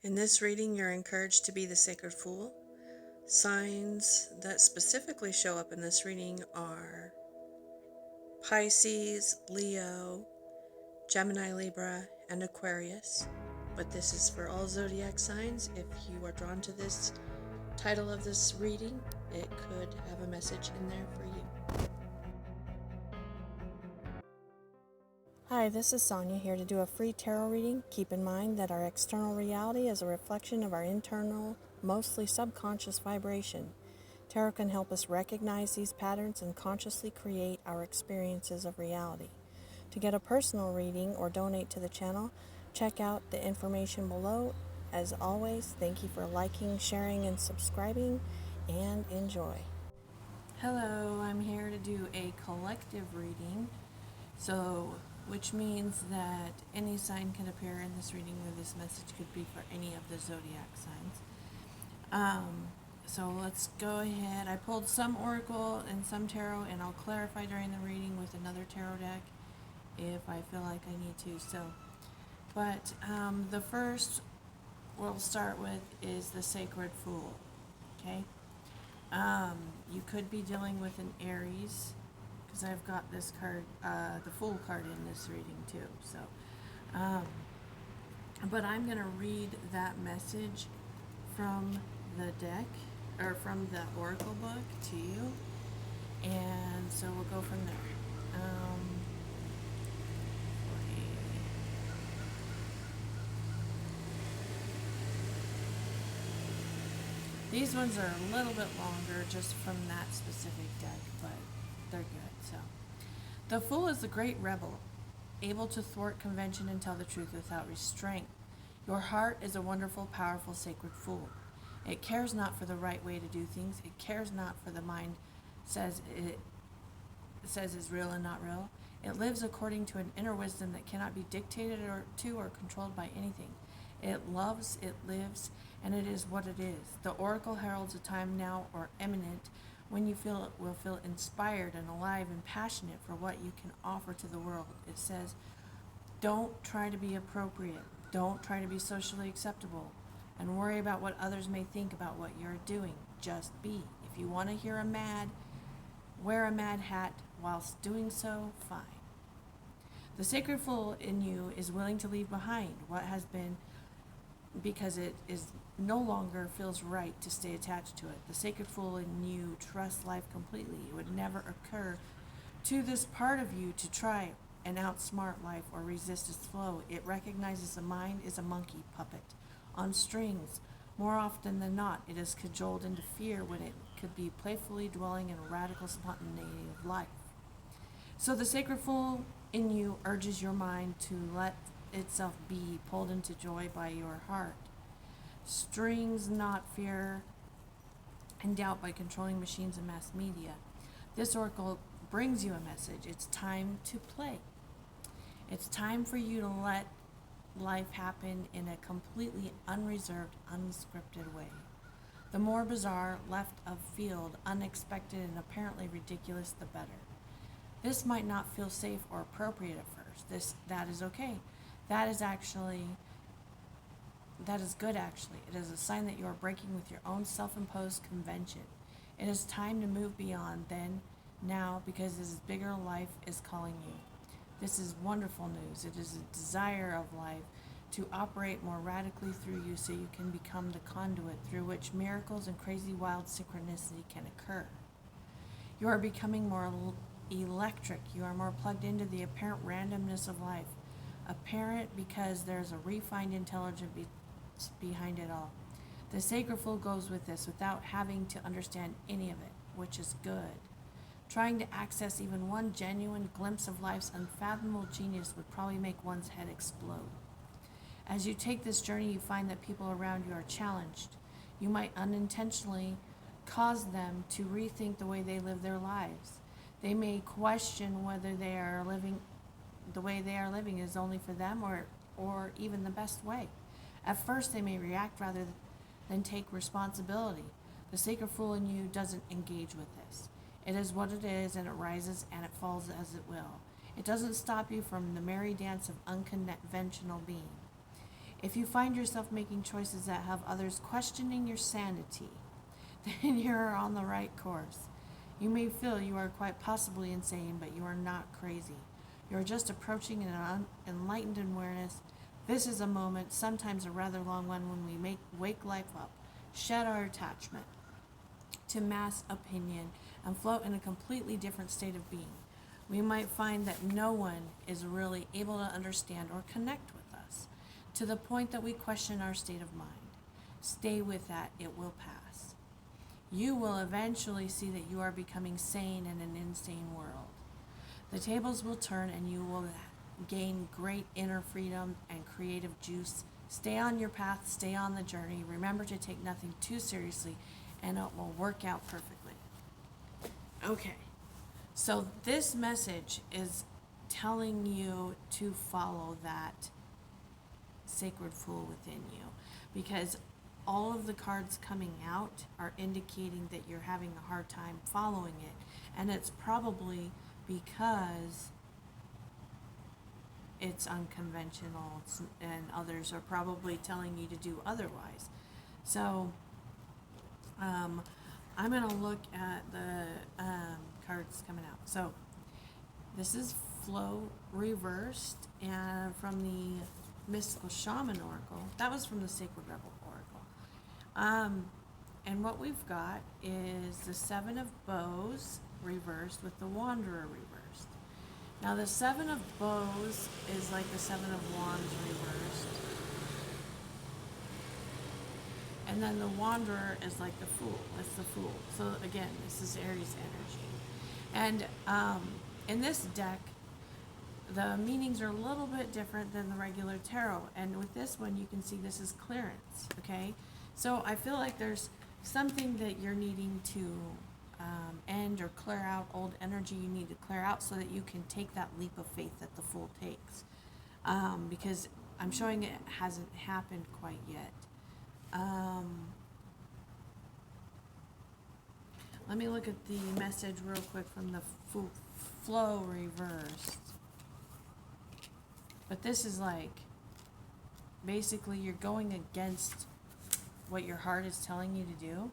In this reading, you're encouraged to be the sacred fool. Signs that specifically show up in this reading are Pisces, Leo, Gemini, Libra, and Aquarius. But this is for all zodiac signs. If you are drawn to this title of this reading, it could have a message in there for you. Hi, this is Sonia here to do a free tarot reading. Keep in mind that our external reality is a reflection of our internal, mostly subconscious vibration. Tarot can help us recognize these patterns and consciously create our experiences of reality. To get a personal reading or donate to the channel, check out the information below. As always, thank you for liking, sharing, and subscribing, and enjoy. Hello, I'm here to do a collective reading, which means that any sign can appear in this reading, or this message could be for any of the zodiac signs. So let's go ahead. I pulled some oracle and some tarot, and I'll clarify during the reading with another tarot deck if I feel like I need to. But the first we'll start with is the Sacred Fool. Okay. You could be dealing with an Aries, because I've got this card, the Fool card, in this reading too. But I'm going to read that message from the deck, or from the oracle book, to you, and so we'll go from there. These ones are a little bit longer just from that specific deck, but they're good. So, the Fool is the great rebel, able to thwart convention and tell the truth without restraint. Your heart is a wonderful, powerful, sacred fool. It cares not for the right way to do things. It cares not for the mind says is real and not real. It lives according to an inner wisdom that cannot be dictated or controlled by anything. It loves, it lives, and it is what it is. The oracle heralds a time now or imminent when you will feel inspired and alive and passionate for what you can offer to the world. It says, don't try to be appropriate. Don't try to be socially acceptable and worry about what others may think about what you're doing. Just be. If you want to wear a mad hat whilst doing so, fine. The sacred fool in you is willing to leave behind what has been, because it is no longer feels right to stay attached to it. The sacred fool in you trusts life completely. It would never occur to this part of you to try and outsmart life or resist its flow. It recognizes the mind is a monkey puppet on strings. More often than not, it is cajoled into fear when it could be playfully dwelling in a radical spontaneity of life. So the sacred fool in you urges your mind to let itself be pulled into joy by your heart. Strings not fear and doubt by controlling machines and mass media. This oracle brings you a message. It's time to play. It's time for you to let life happen in a completely unreserved, unscripted way. The more bizarre, left of field, unexpected, and apparently ridiculous, the better. This might not feel safe or appropriate at first. That is okay. That is good, actually. It is a sign that you are breaking with your own self-imposed convention. It is time to move beyond now, because this bigger life is calling you. This is wonderful news. It is a desire of life to operate more radically through you, so you can become the conduit through which miracles and crazy wild synchronicity can occur. You are becoming more electric. You are more plugged into the apparent randomness of life. Apparent because there's a refined intelligence behind it all. The sacred fool goes with this without having to understand any of it, which is good. Trying to access even one genuine glimpse of life's unfathomable genius would probably make one's head explode. As you take this journey, you find that people around you are challenged. You might unintentionally cause them to rethink the way they live their lives. They may question whether the way they are living is only for them or even the best way. At first, they may react rather than take responsibility. The sacred fool in you doesn't engage with this. It is what it is, and it rises and it falls as it will. It doesn't stop you from the merry dance of unconventional being. If you find yourself making choices that have others questioning your sanity, then you're on the right course. You may feel you are quite possibly insane, but you are not crazy. You are just approaching an enlightened awareness. This is a moment, sometimes a rather long one, when we wake life up, shed our attachment to mass opinion, and float in a completely different state of being. We might find that no one is really able to understand or connect with us, to the point that we question our state of mind. Stay with that, it will pass. You will eventually see that you are becoming sane in an insane world. The tables will turn and you will gain great inner freedom and creative juice. Stay on your path, stay on the journey. Remember to take nothing too seriously, and it will work out perfectly. Okay, so this message is telling you to follow that sacred fool within you, because all of the cards coming out are indicating that you're having a hard time following it, and it's probably because it's unconventional, and others are probably telling you to do otherwise. So I'm going to look at the cards coming out. So this is Flow reversed, and from the Mystical Shaman Oracle. That was from the Sacred Rebel Oracle. And what we've got is the Seven of Bows reversed with the Wanderer reversed. Now the Seven of Bows is like the Seven of Wands reversed. And then the Wanderer is like the Fool. It's the Fool. So again, this is Aries energy. And in this deck, the meanings are a little bit different than the regular tarot. And with this one, you can see this is clearance, okay? So I feel like there's something that you're needing to end or clear out, old energy you need to clear out so that you can take that leap of faith that the Fool takes. Because I'm showing it hasn't happened quite yet. Let me look at the message real quick from the Flow reversed. But this is like, basically you're going against what your heart is telling you to do.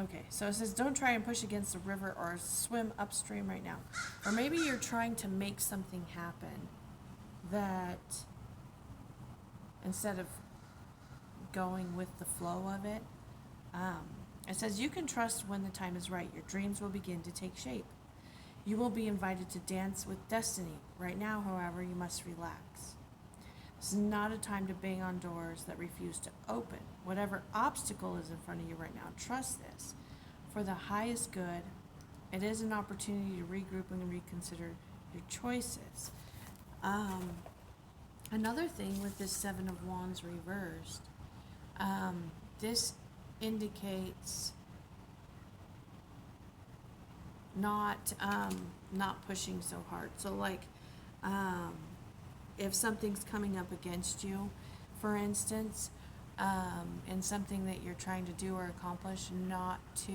Okay, so it says don't try and push against the river or swim upstream right now. Or maybe you're trying to make something happen that instead of going with the flow of it, it says you can trust when the time is right. Your dreams will begin to take shape. You will be invited to dance with destiny. Right now, however, you must relax. This is not a time to bang on doors that refuse to open. Whatever obstacle is in front of you right now, trust this. For the highest good, it is an opportunity to regroup and reconsider your choices. Another thing with this Seven of Wands reversed, this indicates not pushing so hard. So like, if something's coming up against you, for instance, in something that you're trying to do or accomplish, not to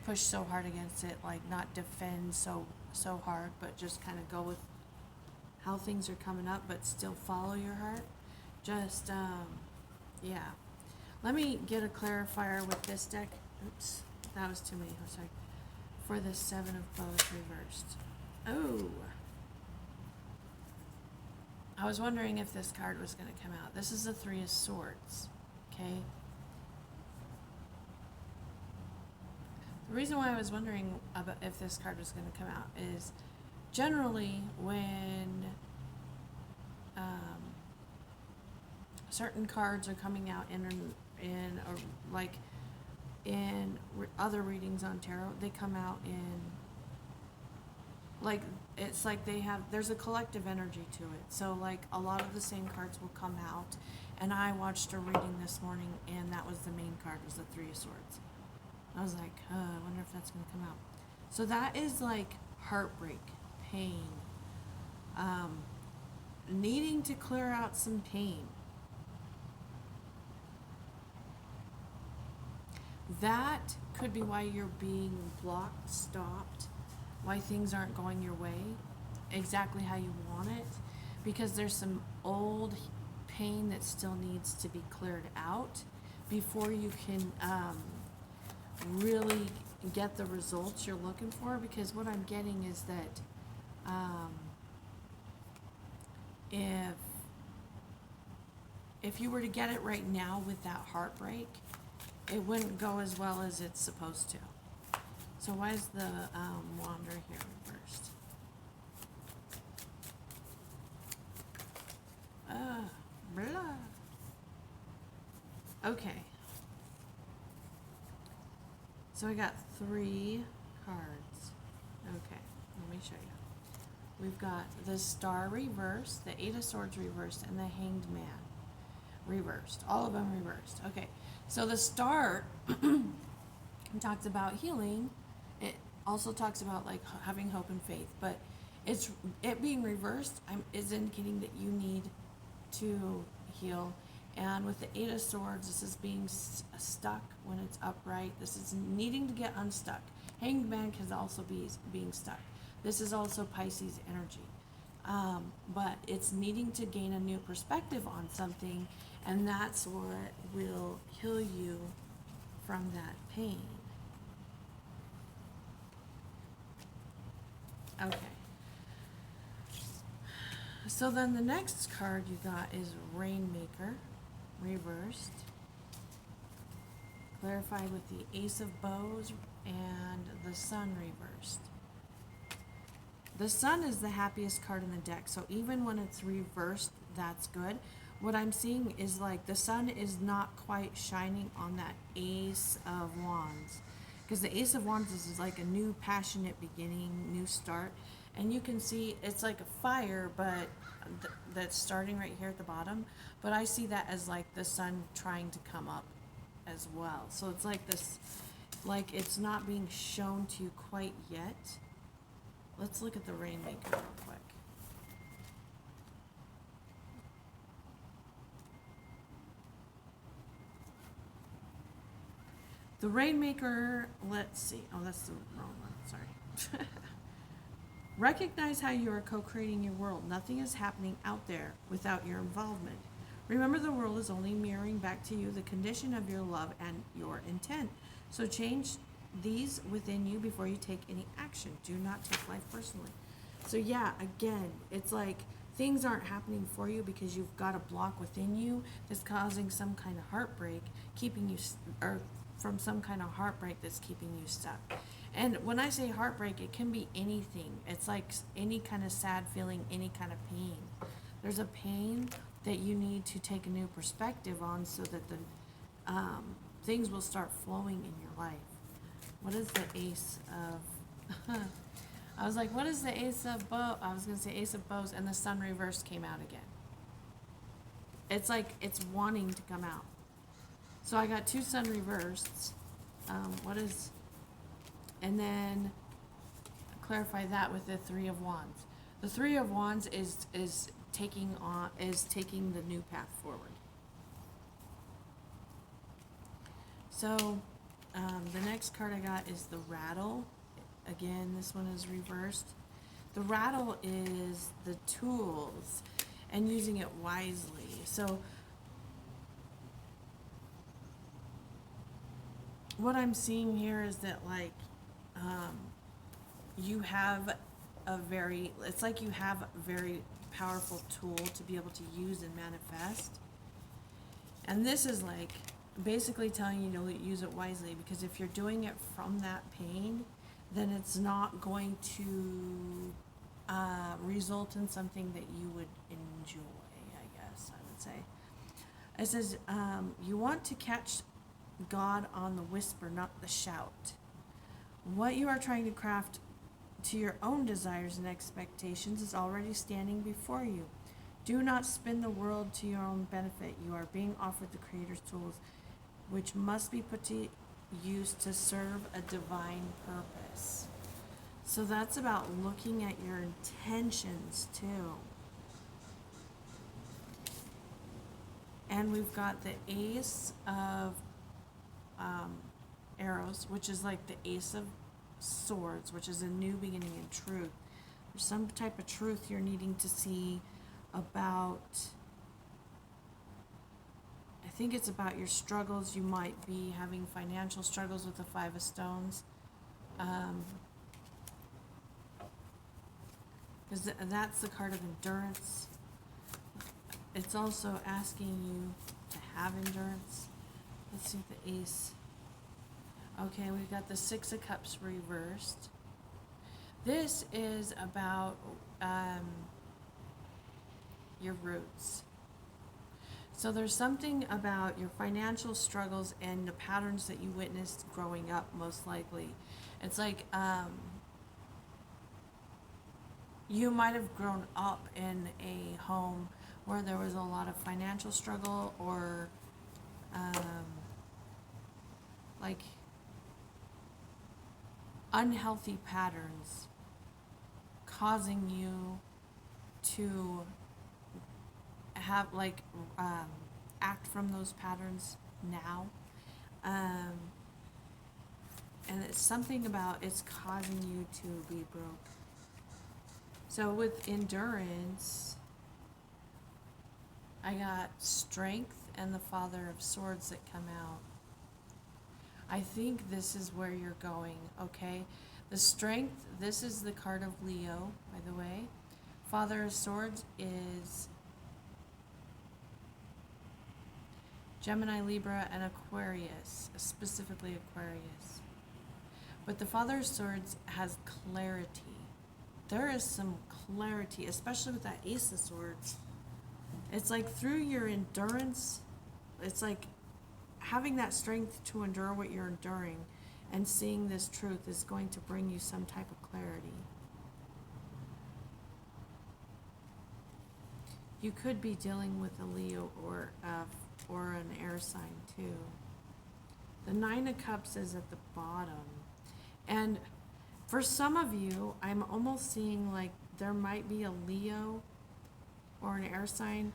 push so hard against it, like not defend so hard, but just kind of go with how things are coming up, but still follow your heart. Just, yeah. Let me get a clarifier with this deck. Oops, that was too many. Oh, sorry. For the Seven of Bows reversed. Oh. I was wondering if this card was going to come out. This is the Three of Swords. Okay. The reason why I was wondering about if this card was going to come out is generally when certain cards are coming out in other readings on tarot, they come out in, like, it's like there's a collective energy to it. So like a lot of the same cards will come out, and I watched a reading this morning and that was the main card, was the Three of Swords. I was like, I wonder if that's going to come out. So that is like heartbreak, pain, needing to clear out some pain. That could be why you're being blocked, stopped, why things aren't going your way exactly how you want it, because there's some old pain that still needs to be cleared out before you can really get the results you're looking for. Because what I'm getting is that if you were to get it right now with that heartbreak, it wouldn't go as well as it's supposed to. So why is the wander here reversed? Blah. Okay. So I got 3 cards. Okay, let me show you. We've got the Star reversed, the 8 of Swords reversed, and the Hanged Man reversed. All of them reversed. Okay, so the Star talks about healing. It also talks about like having hope and faith, but it being reversed is indicating that you need to heal. And with the 8 of Swords, this is being stuck when it's upright. This is needing to get unstuck. Hanged Man can also be being stuck. This is also Pisces energy. But it's needing to gain a new perspective on something, and that's what will heal you from that pain. Okay. So then the next card you got is Rainmaker, reversed. Clarified with the Ace of Bows and the Sun reversed. The Sun is the happiest card in the deck, so even when it's reversed, that's good. What I'm seeing is like the Sun is not quite shining on that Ace of Wands. Because the Ace of Wands is like a new passionate beginning, new start. And you can see it's like a fire, but that's starting right here at the bottom. But I see that as like the sun trying to come up as well. So it's like this, like it's not being shown to you quite yet. Let's look at the Rainmaker real quick. The Rainmaker, let's see. Oh, that's the wrong one. Sorry. Recognize how you are co-creating your world. Nothing is happening out there without your involvement. Remember, the world is only mirroring back to you the condition of your love and your intent. So change these within you before you take any action. Do not take life personally. So yeah, again, it's like things aren't happening for you because you've got a block within you that's causing some kind of heartbreak, keeping you, or from some kind of heartbreak that's keeping you stuck. And when I say heartbreak, it can be anything. It's like any kind of sad feeling, any kind of pain. There's a pain that you need to take a new perspective on so that the things will start flowing in your life. What is the Ace of... I was like, what is the Ace of Bows? I was going to say Ace of Bows, and the Sun reversed came out again. It's like it's wanting to come out. So I got 2 Sun reversed. What is... And then clarify that with the 3 of Wands. The 3 of Wands is taking the new path forward. So the next card I got is the Rattle. Again, this one is reversed. The Rattle is the tools and using it wisely. So what I'm seeing here is that like you have it's like you have a very powerful tool to be able to use and manifest. And this is like basically telling you to use it wisely, because if you're doing it from that pain, then it's not going to result in something that you would enjoy, I guess I would say. It says, you want to catch God on the whisper, not the shout. What you are trying to craft to your own desires and expectations is already standing before you. Do not spin the world to your own benefit. You are being offered the Creator's tools, which must be put to use to serve a divine purpose. So that's about looking at your intentions too. And we've got the Ace of arrows, which is like the Ace of Swords, which is a new beginning in truth. There's some type of truth you're needing to see about, I think it's about your struggles. You might be having financial struggles with the Five of Stones. That's the card of endurance. It's also asking you to have endurance. Let's see the Ace. Okay, we've got the Six of Cups reversed. This is about your roots. So there's something about your financial struggles and the patterns that you witnessed growing up, most likely. It's like you might have grown up in a home where there was a lot of financial struggle, or like unhealthy patterns causing you to have like act from those patterns now, and it's something about it's causing you to be broke. So with endurance, I got strength and the Father of Swords that come out. I think this is where you're going, okay? The strength, this is the card of Leo, by the way. Father of Swords is Gemini, Libra, and Aquarius, specifically Aquarius. But the Father of Swords has clarity. There is some clarity, especially with that Ace of Swords. It's like through your endurance, it's like having that strength to endure what you're enduring and seeing this truth is going to bring you some type of clarity. You could be dealing with a Leo or an air sign too. The Nine of Cups is at the bottom. And for some of you, I'm almost seeing like there might be a Leo or an air sign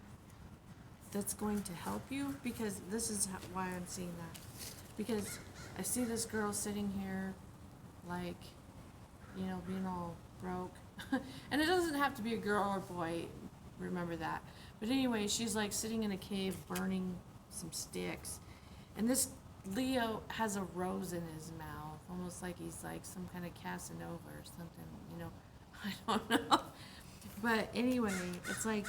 that's going to help you, because this is why I'm seeing that. Because I see this girl sitting here like, being all broke. And it doesn't have to be a girl or boy, remember that. But anyway, she's like sitting in a cave burning some sticks. And this Leo has a rose in his mouth, almost like he's like some kind of Casanova or something, I don't know. But anyway, it's like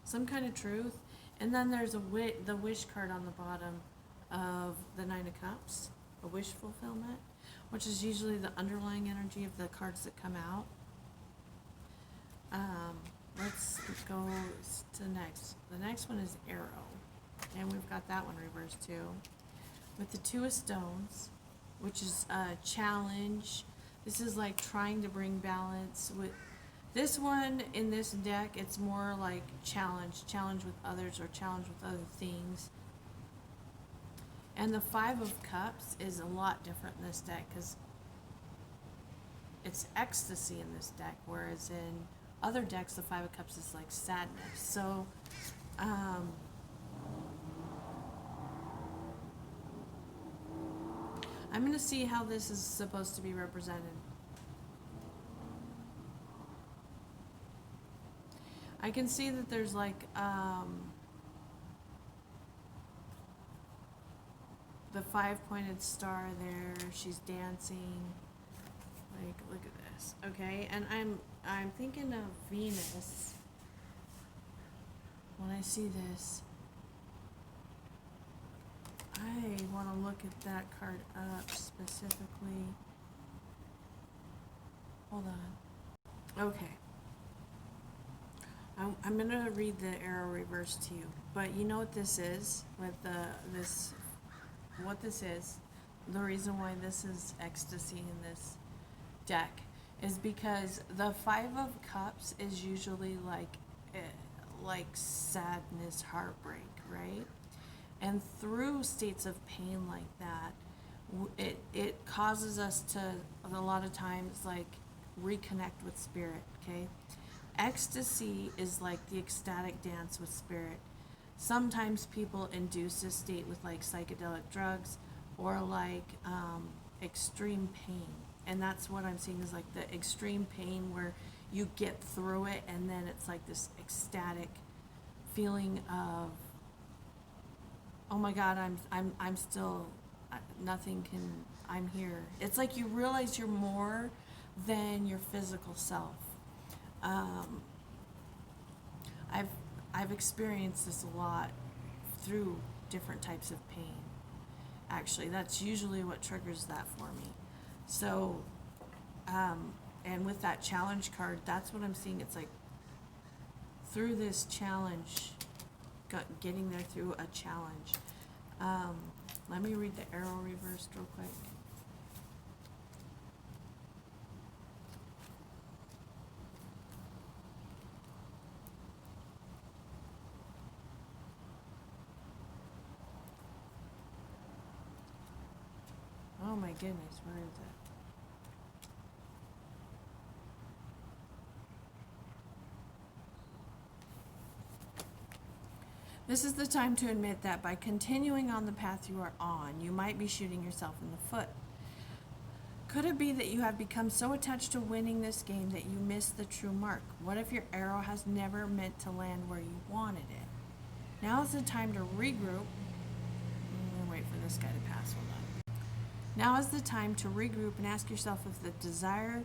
some kind of truth. And then there's the wish card on the bottom of the Nine of Cups, a wish fulfillment, which is usually the underlying energy of the cards that come out. Let's go to the next. The next one is Arrow. And we've got that one reversed too. With the Two of Stones, which is a challenge. This is like trying to bring balance. With this one in this deck, it's more like challenge with others, or challenge with other things. And the Five of Cups is a lot different in this deck because it's ecstasy in this deck, whereas in other decks, the Five of Cups is like sadness. So, I'm going to see how this is supposed to be represented. I can see that there's like the five-pointed star there. She's dancing. Like, look at this. Okay, and I'm thinking of Venus when I see this. I want to look at that card up specifically. Hold on. Okay. I'm going to read the arrow reverse to you. But you know what this is? With what this is, the reason why this is ecstasy in this deck is because the Five of Cups is usually like sadness, heartbreak, right? And through states of pain like that, it causes us to, a lot of times, like, reconnect with spirit, okay? Ecstasy is like the ecstatic dance with spirit. Sometimes people induce this state with like psychedelic drugs or like extreme pain. And that's what I'm seeing, is like the extreme pain where you get through it and then it's like this ecstatic feeling of, oh my God, I'm still, nothing can, I'm here. It's like you realize you're more than your physical self. Um, I've I've experienced this a lot through different types of pain. Actually, that's usually what triggers that for me. So, and with that challenge card, that's what I'm seeing. It's like through this challenge, getting there through a challenge. Let me read the arrow reversed real quick. Oh my goodness, where is it? This is the time to admit that by continuing on the path you are on, you might be shooting yourself in the foot. Could it be that you have become so attached to winning this game that you miss the true mark? What if your arrow has never meant to land where you wanted it? Now is the time to regroup. I'm going to wait for this guy to pass. Hold on. Now is the time to regroup and ask yourself if the desire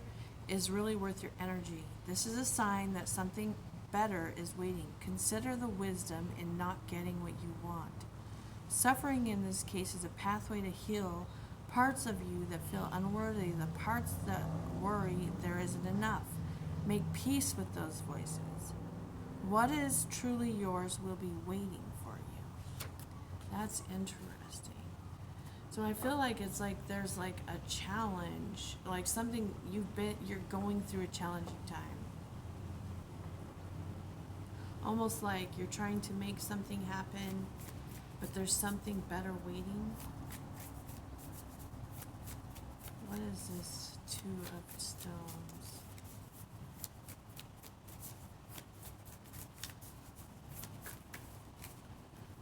is really worth your energy. This is a sign that something better is waiting. Consider the wisdom in not getting what you want. Suffering in this case is a pathway to heal parts of you that feel unworthy, the parts that worry there isn't enough. Make peace with those voices. What is truly yours will be waiting for you. That's interesting. So I feel like it's like there's like a challenge, like something you're going through a challenging time. Almost like you're trying to make something happen, but there's something better waiting. What is this? 2 of Stones.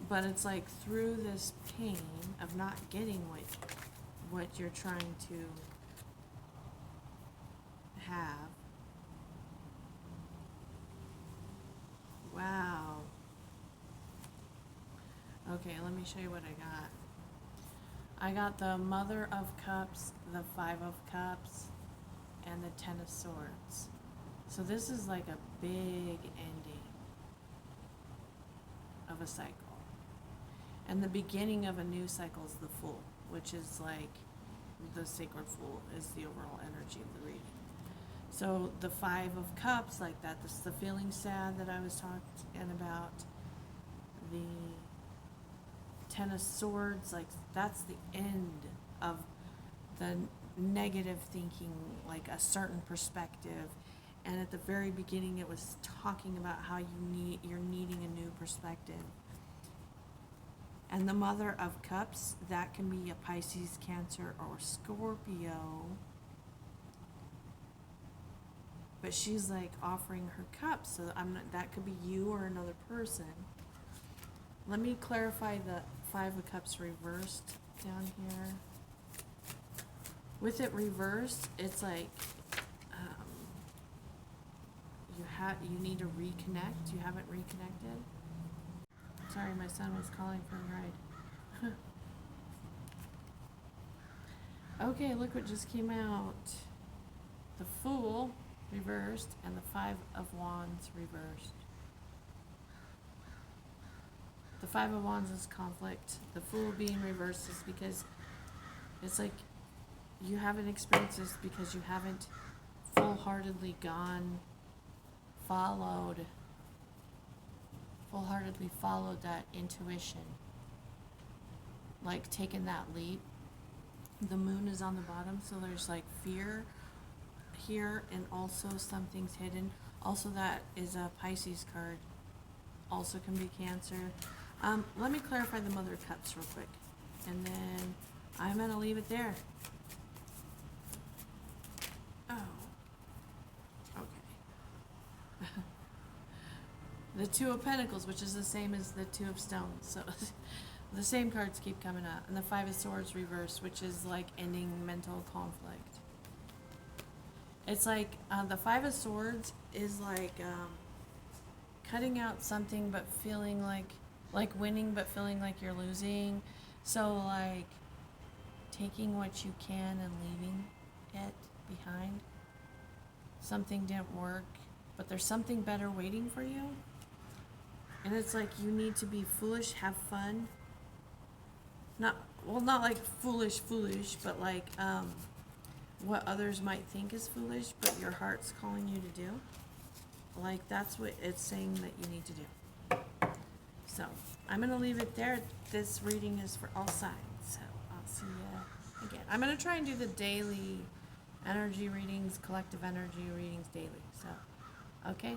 But it's like through this pain of not getting what you're trying to have. Wow. Okay, let me show you what I got. I got the Mother of Cups, the 5 of Cups, and the 10 of Swords. So this is like a big ending of a cycle. And the beginning of a new cycle is the Fool, which is like the Sacred Fool is the overall energy of the reading. So the 5 of Cups, like that, this is the feeling sad that I was talking about. The 10 of Swords, like that's the end of the negative thinking, like a certain perspective. And at the very beginning, it was talking about how you're needing a new perspective. And the Mother of Cups, that can be a Pisces, Cancer, or Scorpio. But she's like offering her cups, so that could be you or another person. Let me clarify the 5 of Cups reversed down here. With it reversed, it's like you need to reconnect. You haven't reconnected. Sorry, my son was calling for a ride. Okay, look what just came out. The Fool reversed and the 5 of Wands reversed. The 5 of Wands is conflict. The Fool being reversed is because it's like you haven't experienced this because you haven't full-heartedly followed that intuition. Like taken that leap. The Moon is on the bottom, so there's like fear here and also something's hidden. Also that is a Pisces card. Also can be Cancer. Let me clarify the Mother of Cups real quick. And then I'm going to leave it there. Oh. Okay. The 2 of Pentacles, which is the same as the 2 of Stones. So the same cards keep coming up. And the Five of Swords reversed, which is like ending mental conflict. It's like the Five of Swords is like cutting out something but feeling like winning but feeling like you're losing. So like taking what you can and leaving it behind. Something didn't work, but there's something better waiting for you. And it's like you need to be foolish, have fun. Not like foolish, but like what others might think is foolish, but your heart's calling you to do. Like that's what it's saying that you need to do. So I'm gonna leave it there. This reading is for all signs. So I'll see you again. I'm gonna try and do the daily energy readings, collective energy readings daily. So, okay.